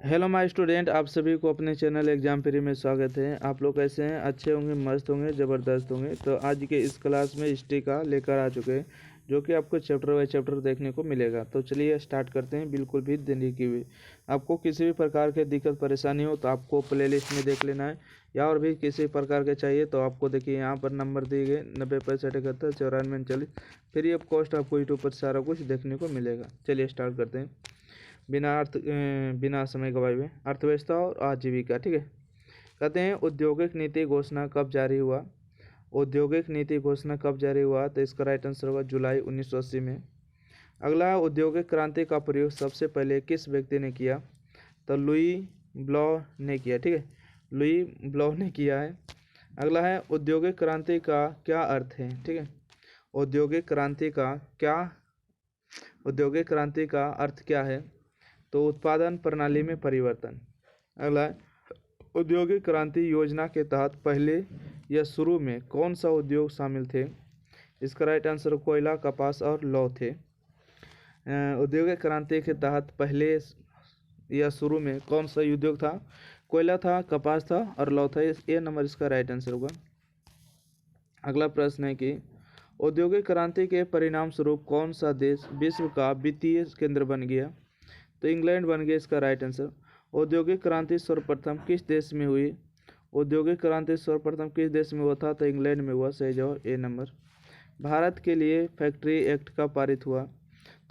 Hello my student, आप सभी को अपने चैनल एग्जाम फ्री में स्वागत है। आप लोग कैसे हैं? अच्छे होंगे, मस्त होंगे, ज़बरदस्त होंगे। तो आज के इस क्लास में हिस्ट्री का लेकर आ चुके हैं, जो कि आपको चैप्टर बाय चैप्टर देखने को मिलेगा। तो चलिए स्टार्ट करते हैं, बिल्कुल भी देरी की हुई। आपको किसी भी प्रकार की दिक्कत परेशानी हो तो आपको प्लेलिस्ट में देख लेना है, या और भी किसी प्रकार के चाहिए तो आपको देखिए यहाँ पर नंबर दिए गए 90 65 71 94 49 फ्री ऑफ कॉस्ट आपको यूट्यूब पर सारा कुछ देखने को मिलेगा। चलिए स्टार्ट करते हैं बिना समय गवाए हुए। अर्थव्यवस्था और आजीविका, ठीक है। कहते हैं औद्योगिक नीति घोषणा कब जारी हुआ? औद्योगिक नीति घोषणा कब जारी हुआ? तो इसका राइट आंसर होगा जुलाई 1980 में। अगला, औद्योगिक क्रांति का प्रयोग सबसे पहले किस व्यक्ति ने किया? तो लुई ब्लॉ ने किया, ठीक है। लुई ब्लॉ ने किया है। अगला है औद्योगिक क्रांति का क्या अर्थ है? ठीक है। औद्योगिक क्रांति का अर्थ क्या है? तो उत्पादन प्रणाली में परिवर्तन। अगला, औद्योगिक क्रांति योजना के तहत पहले या शुरू में कौन सा उद्योग शामिल थे? इसका राइट आंसर कोयला, कपास और लौह थे। औद्योगिक क्रांति के तहत पहले या शुरू में कौन सा उद्योग था? कोयला था, कपास था और लौह था। ये नंबर इसका राइट आंसर होगा। अगला प्रश्न है कि औद्योगिक क्रांति के परिणाम स्वरूप कौन सा देश विश्व का वित्तीय केंद्र बन गया? तो इंग्लैंड बन गया, इसका राइट आंसर। औद्योगिक क्रांति सर्वप्रथम किस देश में हुई? औद्योगिक क्रांति सर्वप्रथम किस देश में हुआ था? तो इंग्लैंड में हुआ। सही जवाब ए नंबर। भारत के लिए फैक्ट्री एक्ट का पारित हुआ?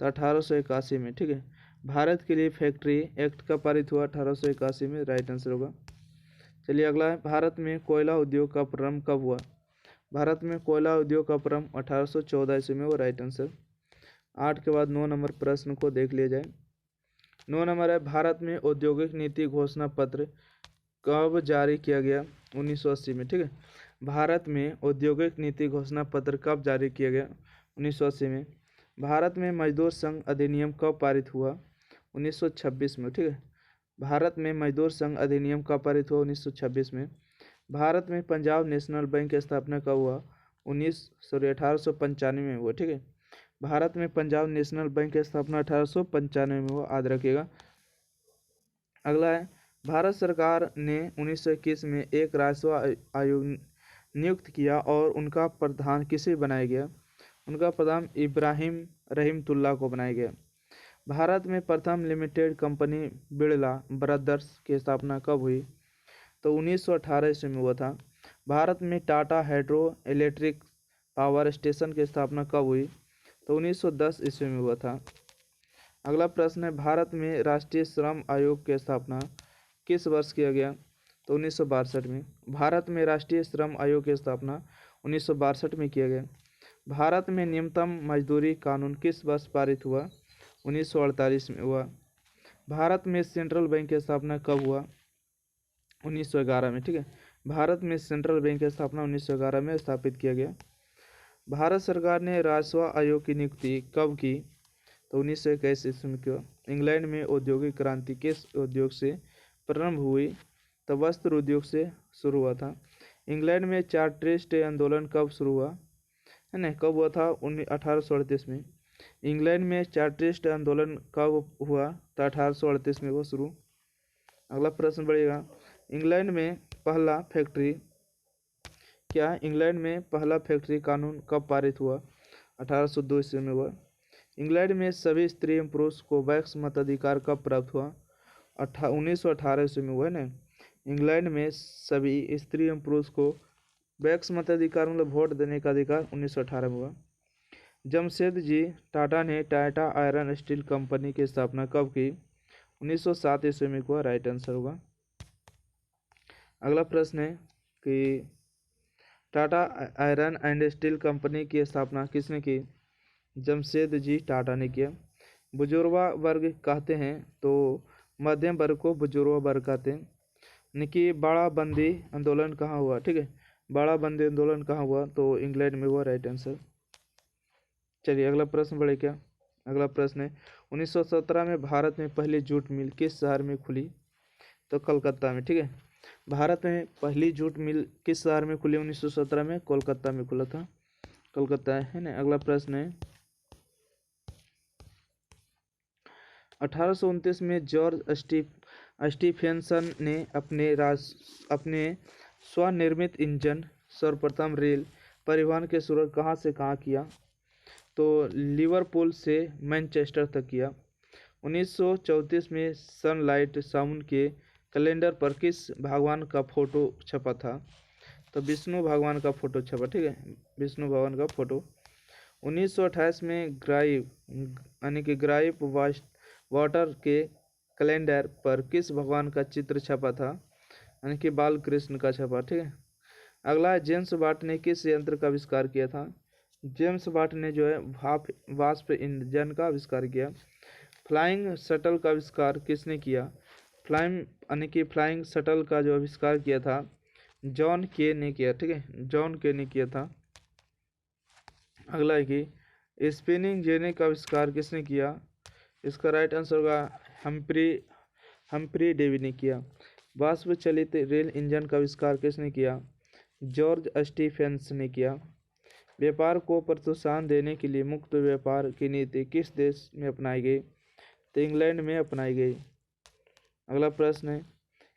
तो 1881 में, ठीक है। भारत के लिए फैक्ट्री एक्ट का पारित हुआ 1881 में, राइट आंसर होगा। चलिए अगला है, भारत में कोयला उद्योग का प्रारंभ कब हुआ? भारत में कोयला उद्योग का प्रारंभ 1814 ईस्वी में हुआ, राइट आंसर। 8 के बाद 9 नंबर प्रश्न को देख लिया जाए। 9 नंबर है, भारत में औद्योगिक नीति घोषणा पत्र कब जारी किया गया? 1980 में, ठीक है। भारत में औद्योगिक नीति घोषणा पत्र कब जारी किया गया? 1980 में। भारत में मजदूर संघ अधिनियम कब पारित हुआ? 1926 में, ठीक है। भारत में मजदूर संघ अधिनियम कब पारित हुआ? 1926 में। भारत में पंजाब नेशनल बैंक की स्थापना कब हुआ? 1895 में हुआ, ठीक है। भारत में पंजाब नेशनल बैंक की स्थापना 1895 में हुआ, याद रखिएगा। अगला है, भारत सरकार ने 1921 में एक राजस्व आयोग नियुक्त किया और उनका प्रधान किसे बनाया गया? उनका प्रधान इब्राहिम रहीमतुल्लाह को बनाया गया। भारत में प्रथम लिमिटेड कंपनी बिड़ला ब्रदर्स की स्थापना कब हुई? तो 1918 ईस्वी में हुआ था। भारत में Tata hydro electric power station की स्थापना कब हुई? तो 1910 ईस्वी में हुआ था। अगला प्रश्न है, भारत में राष्ट्रीय श्रम आयोग की स्थापना किस वर्ष किया गया? तो 1962 में। भारत में राष्ट्रीय श्रम आयोग की स्थापना 1962 में किया गया। भारत में न्यूनतम मजदूरी कानून किस वर्ष पारित हुआ? 1948 में हुआ। भारत में सेंट्रल बैंक की स्थापना कब हुआ? 1911 में, ठीक है। भारत में सेंट्रल बैंक की स्थापना 1911 में स्थापित किया गया। भारत सरकार ने राजस्व आयोग की नियुक्ति कब की? तो 1921 ईस्वी में किया। इंग्लैंड में औद्योगिक क्रांति किस उद्योग से प्रारंभ हुई? तो वस्त्र उद्योग से शुरू हुआ था। इंग्लैंड में चार्टिस्ट आंदोलन कब शुरू हुआ? है ना, कब हुआ था? 1838 में। इंग्लैंड में चार्टिस्ट आंदोलन कब हुआ? तो 1838 में हुआ शुरू। अगला प्रश्न बढ़ेगा, इंग्लैंड में पहला फैक्ट्री कानून कब पारित हुआ? 1802 ईस्वी में हुआ। इंग्लैंड में सभी स्त्री एवं पुरुष को वैक्स मताधिकार कब प्राप्त हुआ? 1918 ईस्वी में हुआ है ना। इंग्लैंड में सभी स्त्री एवं पुरुष को वैक्स मताधिकार मतलब वोट देने का अधिकार 1918 में हुआ। जमशेद जी टाटा ने टाटा आयरन स्टील कंपनी की स्थापना कब की? 1907 ईस्वी में हुआ, राइट आंसर होगा। अगला प्रश्न है कि Tata iron and steel company की स्थापना किसने की? जमशेद जी टाटा ने किया। बुजुर्गा वर्ग कहते हैं तो मध्यम वर्ग को बुजुर्गा वर्ग कहते हैं। निकी बड़ा बंदी आंदोलन कहाँ हुआ? ठीक है, बड़ा बंदी आंदोलन कहाँ हुआ? तो इंग्लैंड में हुआ, राइट आंसर। चलिए अगला प्रश्न बढ़े क्या? अगला प्रश्न है, 1917 में भारत में पहली जूट मिल किस शहर में खुली? तो कलकत्ता में, ठीक है। भारत में पहली जूट मिल किस शहर में खुली? 1917 में कोलकाता में खुला था, कोलकाता है ना। अगला प्रश्न है, 1829 में जॉर्ज स्टीफेंसन ने अपने स्वनिर्मित इंजन सर्वप्रथम रेल परिवहन की शुरुआत कहाँ से कहाँ किया? तो लिवरपूल से मैनचेस्टर तक किया। 1934 में सनलाइट साउंड के कैलेंडर पर किस भगवान का फोटो छपा था? तो विष्णु भगवान का फोटो छपा, ठीक है, विष्णु भगवान का फोटो। 1928 में ग्राइव यानी कि ग्राइव वाटर के कैलेंडर पर किस भगवान का चित्र छपा था? यानी कि बाल कृष्ण का छपा, ठीक है। अगला है, जेम्स वाट ने किस यंत्र का आविष्कार किया था? जेम्स वाट ने जो है वाष्प इंजन का आविष्कार किया। फ्लाइंग शटल का आविष्कार किसने किया? फ्लाइंग शटल का जो आविष्कार किया था जॉन के ने किया, ठीक है, जॉन के ने किया था। अगला है कि स्पिनिंग जेने का आविष्कार किसने किया? इसका राइट आंसर होगा हम्फ्री डेवी ने किया। वाष्प चलित रेल इंजन का आविष्कार किसने किया? जॉर्ज स्टीफेंस ने किया। व्यापार को प्रोत्साहन देने के लिए मुक्त व्यापार की नीति किस देश में अपनाई गई? तो इंग्लैंड में अपनाई गई। अगला प्रश्न है,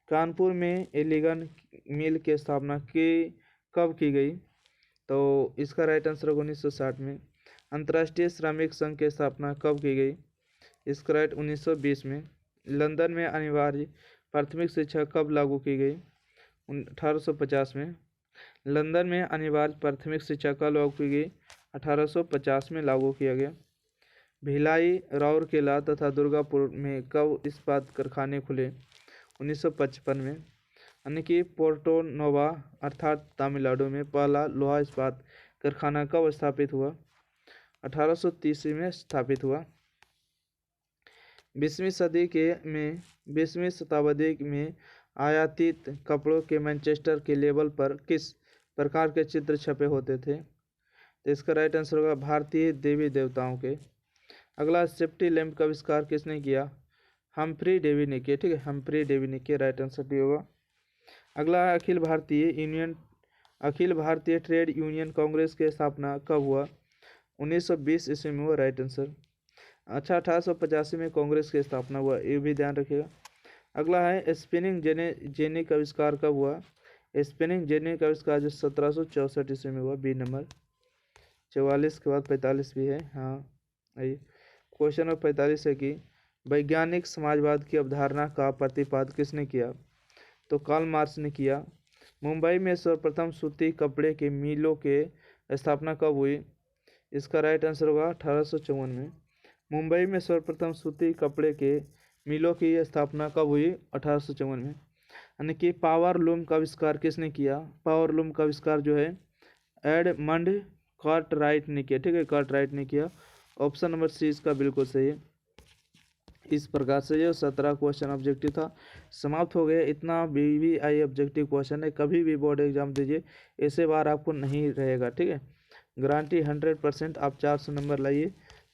कानपुर में एलिगन मिल की स्थापना कब की गई? तो इसका राइट आंसर होगा 1960 में। अंतर्राष्ट्रीय श्रमिक संघ की स्थापना कब की गई? इसका राइट 1920 में। लंदन में अनिवार्य प्राथमिक शिक्षा कब लागू की गई? 1850 में। लंदन में अनिवार्य प्राथमिक शिक्षा कब लागू की गई? 1850 में लागू किया गया। भिलाई, राउरकेला तथा दुर्गापुर में कब इस्पात कारखाने खुले? 1955 में। यानी कि पोर्टो नोवा अर्थात तमिलनाडु में पहला लोहा इस्पात कारखाना कब स्थापित हुआ? 1830 में स्थापित हुआ। 20वीं शताब्दी में आयातित कपड़ों के मैनचेस्टर के लेबल पर किस प्रकार के चित्र छपे होते थे? तो इसका राइट आंसर होगा भारतीय देवी देवताओं के। अगला, सेफ्टी लैंप का आविष्कार किसने किया? हम्फ्री डेवी ने किया, ठीक है, हम्फ्री डेवी ने किया, राइट आंसर भी होगा। अगला है, अखिल भारतीय ट्रेड यूनियन कांग्रेस की स्थापना कब हुआ? 1920 ईस्वी में हुआ, राइट आंसर। अच्छा, 1885 में कांग्रेस की स्थापना हुआ, ये भी ध्यान रखिएगा। अगला है, स्पिनिंग जेनी का आविष्कार कब हुआ? स्पिनिंग जेनी का आविष्कार जो 1764 ईस्वी में हुआ, बी नंबर। 44 के बाद 45 भी है, हाँ। आइए, क्वेश्चन नंबर 45 है कि वैज्ञानिक समाजवाद की अवधारणा का प्रतिपादन किसने किया? तो कार्ल मार्क्स ने किया। मुंबई में सर्वप्रथम सूती कपड़े के मिलों के स्थापना कब हुई? इसका राइट आंसर होगा 1854 में। मुंबई में सर्वप्रथम सूती कपड़े के मिलों की स्थापना कब हुई? 1854 में। यानी कि पावर लूम का आविष्कार किसने किया? पावर लूम का आविष्कार जो है एडमंड कार्टराइट ने किया, ठीक है, कार्टराइट ने किया। ऑप्शन नंबर सी इसका बिल्कुल सही है। इस प्रकार से जो 17 क्वेश्चन ऑब्जेक्टिव था समाप्त हो गया। इतना BVI ऑब्जेक्टिव क्वेश्चन है, कभी भी बोर्ड एग्जाम दीजिए ऐसे बार आपको नहीं रहेगा, ठीक है। गारंटी 100% आप 400 नंबर लाइए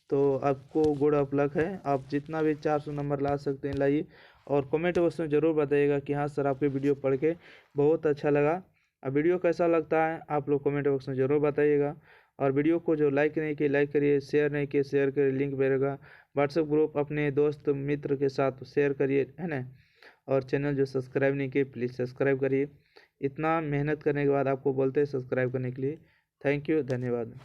तो आपको गुड ऑफ लक है। आप जितना भी 400 नंबर ला सकते हैं लाइए, और कमेंट बॉक्स में ज़रूर बताइएगा कि हाँ सर आपकी वीडियो पढ़ के बहुत अच्छा लगा। अब वीडियो कैसा लगता है आप लोग कमेंट बॉक्स में ज़रूर बताइएगा। और वीडियो को जो लाइक नहीं किए लाइक करिए, शेयर नहीं किए शेयर करिए, लिंक मिलेगा। व्हाट्सएप ग्रुप अपने दोस्त मित्र के साथ शेयर करिए, है ना। और चैनल जो सब्सक्राइब नहीं किए प्लीज़ सब्सक्राइब करिए। इतना मेहनत करने के बाद आपको बोलते हैं सब्सक्राइब करने के लिए। थैंक यू, धन्यवाद।